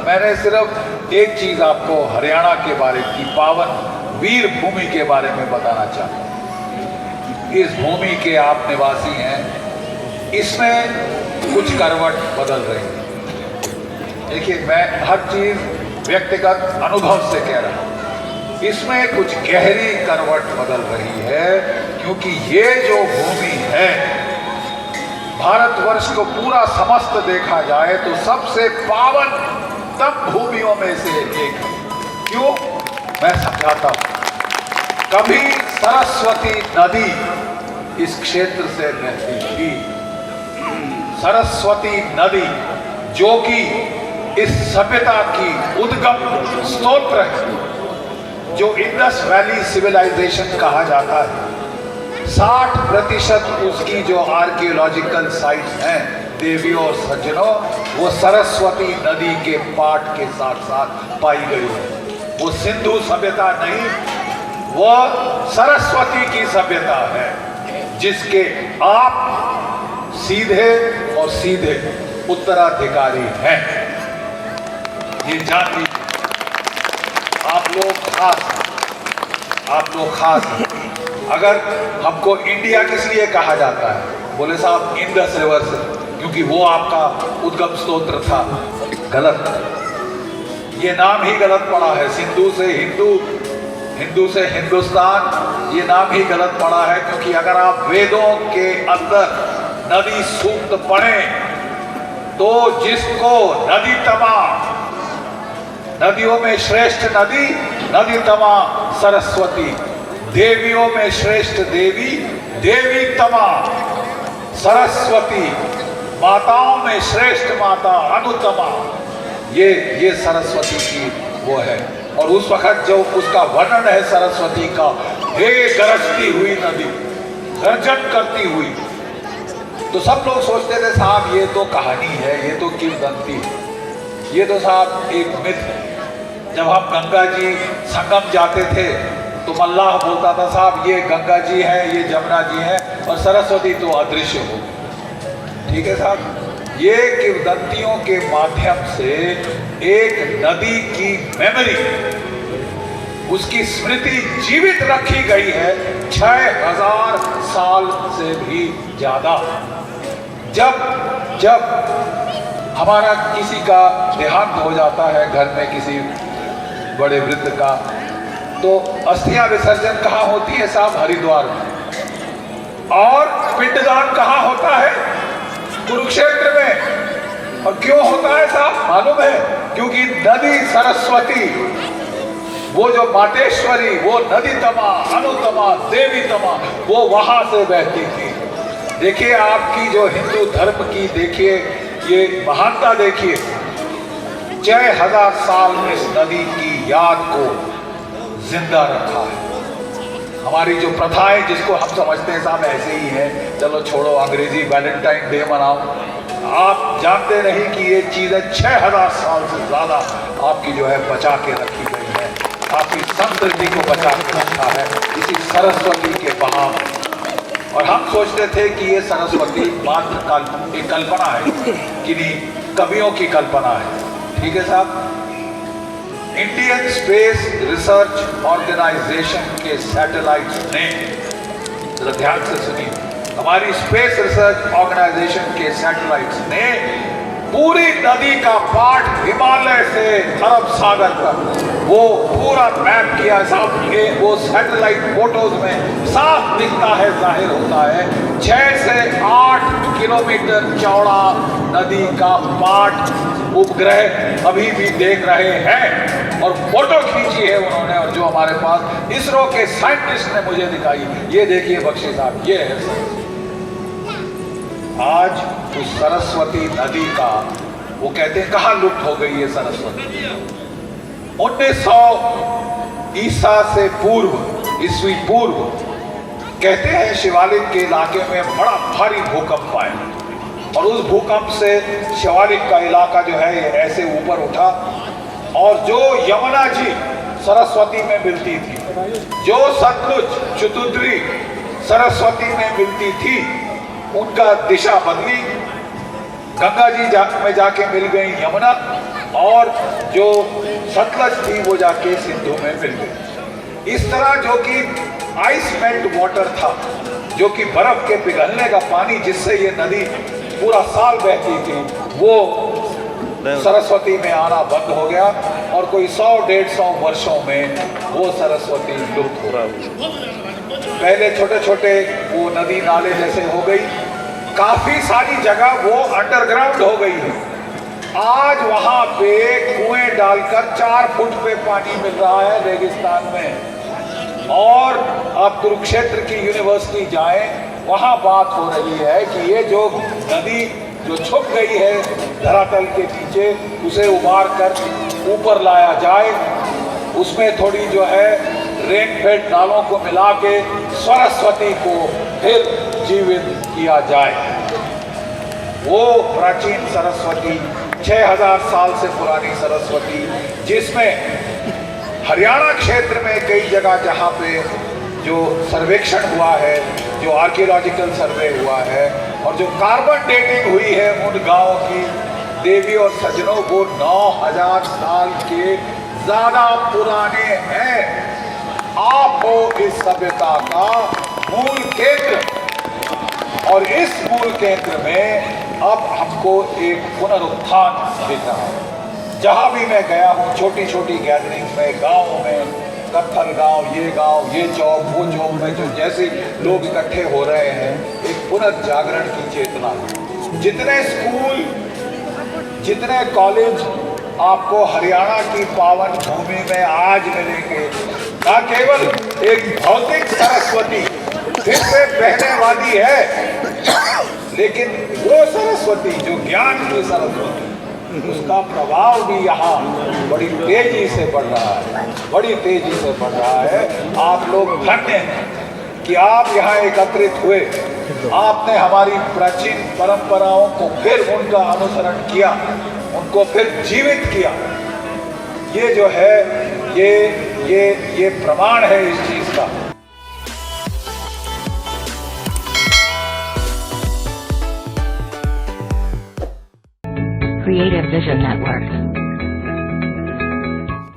मैंने सिर्फ एक चीज आपको हरियाणा के बारे की पावन वीर भूमि के बारे में बताना चाहता हूं। इस भूमि के आप निवासी हैं, इसमें कुछ करवट बदल रही है। देखिए, मैं हर चीज व्यक्तिगत अनुभव से कह रहा हूं। इसमें कुछ गहरी करवट बदल रही है, क्योंकि ये जो भूमि है, भारतवर्ष को पूरा समस्त देखा जाए तो सबसे पावन तम भूमियों में से एक है। क्यों? मैं समझाता हूं। कभी सरस्वती नदी इस क्षेत्र से बहती थी। सरस्वती नदी जो कि इस सभ्यता की उद्गम स्रोत है, जो इंडस वैली सिविलाइजेशन कहा जाता है, 60% उसकी जो आर्कियोलॉजिकल साइट्स हैं देवियों और सज्जनों, वो सरस्वती नदी के पाट के साथ साथ पाई गई है। वो सिंधु सभ्यता नहीं, वो सरस्वती की सभ्यता है, जिसके आप सीधे और सीधे उत्तराधिकारी हैं। ये जान लीजिए, आप लोग खास हैं। अगर हमको इंडिया किस लिए कहा जाता है? बोले साहब इंडस रिवर से, क्योंकि वो आपका उद्गम स्रोत था। गलत, ये नाम ही गलत पड़ा है। सिंधु से हिंदू, हिंदू से हिंदुस्तान, ये नाम ही गलत पड़ा है। क्योंकि अगर आप वेदों के अंदर नदी सूक्त पढ़ें तो जिसको नदी तमा, नदियों में श्रेष्ठ नदी, नदी तमा सरस्वती, देवियों में श्रेष्ठ देवी, देवी तमा सरस्वती, माताओं में श्रेष्ठ माता अनुतमा, ये सरस्वती की वो है। और उस वक्त जो उसका वर्णन है सरस्वती का, हे गरजती हुई नदी, गर्जन करती हुई, तो सब लोग सोचते थे साहब ये तो कहानी है, ये तो किंवदंती है, ये तो साहब एक मिथ है। जब हम गंगा जी संगम जाते थे तो मल्लाह बोलता था साहब ये गंगा जी है, ये जमुना जी है, और सरस्वती तो अदृश्य हो। ठीक है साहब, ये किंवदंतियों के माध्यम से एक नदी की मेमोरी, उसकी स्मृति जीवित रखी गई है 6000 साल से भी ज्यादा। जब हमारा किसी का देहांत हो जाता है घर में, किसी बड़े वृद्ध का, तो अस्थियां विसर्जन कहाँ होती है साहब? हरिद्वार में। और पिंडदान कहाँ होता है? कुरुक्षेत्र में। और क्यों होता है साहब? मालूम है? क्योंकि नदी सरस्वती, वो जो माटेश्वरी, वो नदी तमा, अनुतमा, देवी तमा, वो वहां से बहती थी। देखिए आपकी जो हिंदू धर्म की, देखिए ये महानता, देखिए 6000 साल इस नदी की याद को जिंदा रखा है। हमारी जो प्रथाएं, जिसको हम समझते हैं साहब ऐसे ही है, चलो छोड़ो, अंग्रेजी वैलेंटाइन डे मनाओ, आप जानते नहीं कि ये चीजें 6000 साल से ज्यादा आपकी जो है बचा के रखी गई है, आपकी संस्कृति को बचा के रखा है इसी सरस्वती के बहाव में। और हम सोचते थे कि ये सरस्वती मात्र एक कल्पना है, किन्हीं कवियों की कल्पना है। ठीक है साहब, इंडियन स्पेस रिसर्च ऑर्गेनाइजेशन के सैटेलाइट्स ने, जरा ध्यान से सुनिए, हमारी स्पेस रिसर्च ऑर्गेनाइजेशन के सैटेलाइट्स ने पूरी नदी का पाठ हिमालय से अरब सागर तक वो पूरा मैप किया साहब। वो सैटेलाइट फोटोज में साफ दिखता है, जाहिर होता है 6 से 8 किलोमीटर चौड़ा नदी का पाठ उपग्रह अभी भी देख रहे हैं, और फोटो खींची है उन्होंने, और जो हमारे पास इसरो के साइंटिस्ट ने मुझे दिखाई। ये देखिए बख्शी साहब, ये है आज उस सरस्वती नदी का, वो कहते हैं कहाँ लुप्त हो गई है सरस्वती? 1900 ईसा से पूर्व, ईस्वी पूर्व, कहते हैं शिवालिक के इलाके में बड़ा भारी भूकंप आया, और उस भूकंप से शिवालिक का इलाका जो है ऐसे ऊपर उठा, और जो यमुना जी सरस्वती में मिलती थी, जो सतलुज चतुद्री सरस्वती में मिलती थी, उनका दिशा बदली। गंगा जी में जाके मिल गई यमुना, और जो सतलज थी वो जाके सिंधु में मिल गई। इस तरह जो कि आइस मेल्ट वाटर था, जो कि बर्फ के पिघलने का पानी जिससे ये नदी पूरा साल बहती थी, वो सरस्वती में आना बंद हो गया और कोई 100-150 वर्षों में वो सरस्वती लुप्त हो रहा। पहले छोटे छोटे वो नदी नाले जैसे हो गई, काफी सारी जगह वो अंडरग्राउंड हो गई है। आज वहां पे कुएं डालकर 4 फुट पे पानी मिल रहा है रेगिस्तान में। और आप कुरुक्षेत्र की यूनिवर्सिटी जाएं, वहां बात हो रही है कि ये जो नदी जो छुप गई है धरातल के नीचे, उसे उबार कर ऊपर लाया जाए, उसमें थोड़ी जो है रेनफेड नालों को मिला के सरस्वती को फिर जीवित किया जाए। वो प्राचीन सरस्वती, 6000 साल से पुरानी सरस्वती, जिसमें हरियाणा क्षेत्र में कई जगह जहाँ पे जो सर्वेक्षण हुआ है, जो आर्कियोलॉजिकल सर्वे हुआ है और जो कार्बन डेटिंग हुई है उन गांवों की, देवी और सज्जनों, वो 9000 साल के ज्यादा पुराने हैं। आप हो इस सभ्यता का मूल केंद्र, और इस मूल केंद्र में अब हमको एक पुनरुत्थान दिख रहा है। जहां भी मैं गया हूँ, छोटी छोटी गैदरिंग में, गाँव में, कत्थल गांव, ये चौक, वो चौक में जो जैसे लोग इकट्ठे हो रहे हैं, एक पुनर्जागरण की चेतना। जितने स्कूल, जितने कॉलेज आपको हरियाणा की पावन भूमि में आज मिलेंगे, न केवल एक भौतिक सरस्वती फिर से बहने वाली है, लेकिन वो सरस्वती जो ज्ञान की सरस्वती, उसका प्रभाव भी यहाँ बड़ी तेजी से बढ़ रहा है, बड़ी तेजी से बढ़ रहा है। आप लोग धन्य हैं कि आप यहाँ एकत्रित हुए, आपने हमारी प्राचीन परंपराओं को फिर उनका अनुसरण किया, उनको फिर जीवित किया। ये जो है ये प्रमाण है इस चीज का। Creative Vision Network.